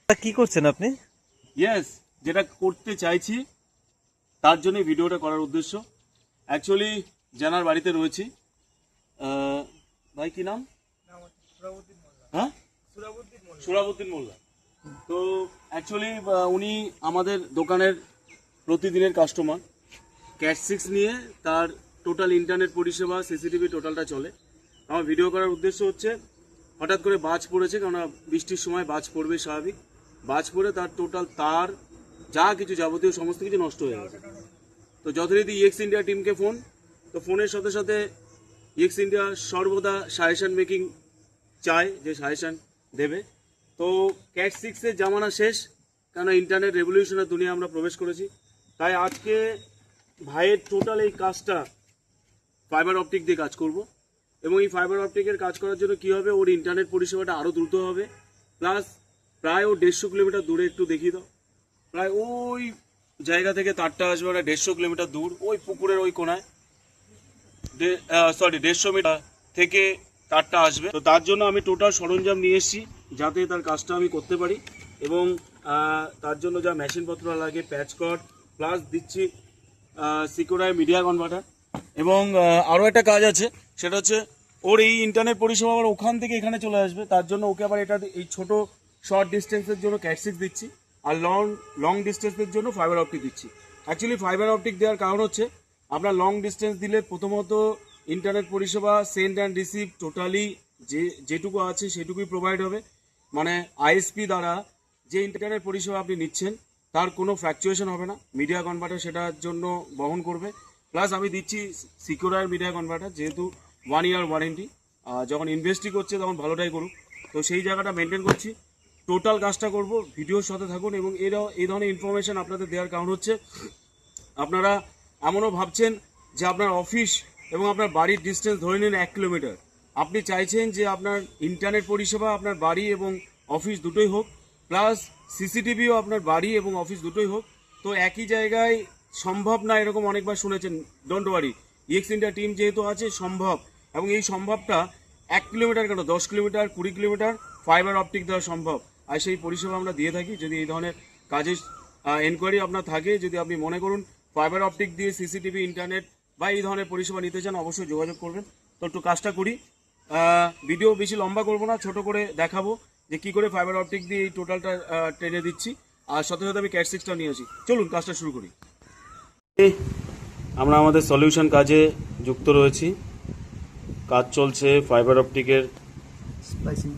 কি করছেন আপনি? ইয়েস, যেটা করতে চাইছি তার জন্য ভিডিওটা করার উদ্দেশ্য। অ্যাকচুয়ালি জানার বাড়িতে রয়েছি। ভাই কি নাম? হ্যাঁ, সুরাবুদ্দিন মোল্লা। তো অ্যাকচুয়ালি উনি আমাদের দোকানের প্রতিদিনের কাস্টমার। ক্যাশ 6 নিয়ে তার টোটাল ইন্টারনেট পরিষেবা, সিসিটিভি টোটালটা চলে। আমার ভিডিও করার উদ্দেশ্য হচ্ছে, হঠাৎ করে বাজ পড়েছে, কেননা বৃষ্টির সময় বাজ পড়বে স্বাভাবিক। বাজ পড়ে তার টোটাল তার যা কিছু যাবতীয় সমস্ত কিছু নষ্ট হয়ে গেছে। তো যথারীতি ইএক্স ইন্ডিয়া টিমকে ফোন, তো ফোনের সাথে সাথে ইএক্স ইন্ডিয়া সর্বদা সাজেশন মেকিং চায়, যে সাজেশন দেবে। তো ক্যাট 6-এর জামানা শেষ, কেন ইন্টারনেট রেভলিউশনের দুনিয়া আমরা প্রবেশ করেছি। তাই আজকে ভাইয়ের টোটাল এই কাজটা ফাইবার অপটিক দিয়ে কাজ করব। এবং এই ফাইবার অপটিকের কাজ করার জন্য কী হবে, ওর ইন্টারনেট পরিষেবাটা আরও দ্রুত হবে। প্লাস প্রায় ও 150 কিলোমিটার দূরে, একটু দেখিয়ে দাও, প্রায় ওই জায়গা থেকে তারটা আসবে ওটা 150 কিলোমিটার দূর, ওই পুকুরের ওই কোনায়। 150 মিটার থেকে তারটা আসবে। তো তার জন্য আমি টোটাল সরঞ্জাম নিয়ে এসেছি, যাতে তার কাজটা আমি করতে পারি। এবং তার জন্য যা মেশিনপত্র লাগে, প্যাচ কট, প্লাস দিচ্ছি সিকিউরার মিডিয়া কনভার্টার। এবং আরও একটা কাজ আছে, সেটা হচ্ছে ওর এই ইন্টারনেট পরিষেবা আবার ওখান থেকে এখানে চলে আসবে। তার জন্য ওকে আবার এটা এই ছোট শর্ট ডিস্টেন্সের জন্য ক্যাট 6 দিচ্ছি, আর লং ডিস্টেন্সের জন্য ফাইবার অপটিক দিচ্ছি। অ্যাকচুয়ালি ফাইবার অপটিক দেওয়ার কারণ হচ্ছে, আপনার লং ডিস্টেন্স দিলে প্রথমত ইন্টারনেট পরিষেবা সেন্ড অ্যান্ড রিসিভ টোটালি যেটুকু আছে সেটুকুই প্রোভাইড হবে। মানে আইএসপি দ্বারা যে ইন্টারনেট পরিষেবা আপনি নিচ্ছেন তার কোনো ফ্ল্যাকচুয়েশন হবে না। মিডিয়া কনভার্টার সেটার জন্য বহন করবে। প্লাস আমি দিচ্ছি সিকিউরার মিডিয়া কনভার্টার, যেহেতু 1 ইয়ার ওয়ারেন্টি। যখন ইনভেস্টই করছে তখন ভালোটাই করুক, তো সেই জায়গাটা মেনটেন করছি। টোটাল কাজটা করব, ভিডিওর সাথে থাকুন। এবং এই ধরনের ইনফরমেশান আপনাদের দেওয়ার কারণ হচ্ছে, আপনারা এমনও ভাবছেন যে আপনার অফিস এবং আপনার বাড়ির ডিস্টেন্স ধরে নিন 1 কিলোমিটার। আপনি চাইছেন যে আপনার ইন্টারনেট পরিষেবা আপনার বাড়ি এবং অফিস দুটোই হোক, প্লাস সিসিটিভিও আপনার বাড়ি এবং অফিস দুটোই হোক। তো একই জায়গায় সম্ভব না, এরকম অনেকবার শুনেছেন। Don't worry, EX India team যেহেতু আছে সম্ভব। এবং এই সম্ভবটা 1 কিলোমিটার কেন, 10 কিলোমিটার, 20 কিলোমিটার ফাইবার অপটিক দেওয়া সম্ভব। আর সেই পরিষেবা আমরা দিয়ে থাকি। যদি এই ধরনের কাজের এনকোয়ারি আপনার থাকে, যদি আপনি মনে করুন ফাইবার অপটিক দিয়ে সিসিটিভি, ইন্টারনেট বা এই ধরনের পরিষেবা নিতে চান, অবশ্যই যোগাযোগ করবেন। তো একটু কাজটা করি। ভিডিও বেশি লম্বা করবো না, ছোট করে দেখাবো যে কী করে ফাইবার অপটিক দিয়ে এই টোটালটা টেনে দিচ্ছি। আর সাথে সাথে আমি ক্যাট 6টা নিয়ে আসি। চলুন কাজটা শুরু করি। আমরা আমাদের সলিউশন কাজে যুক্ত রয়েছি। কাজ চলছে ফাইবার অপটিকের স্পাইসিং।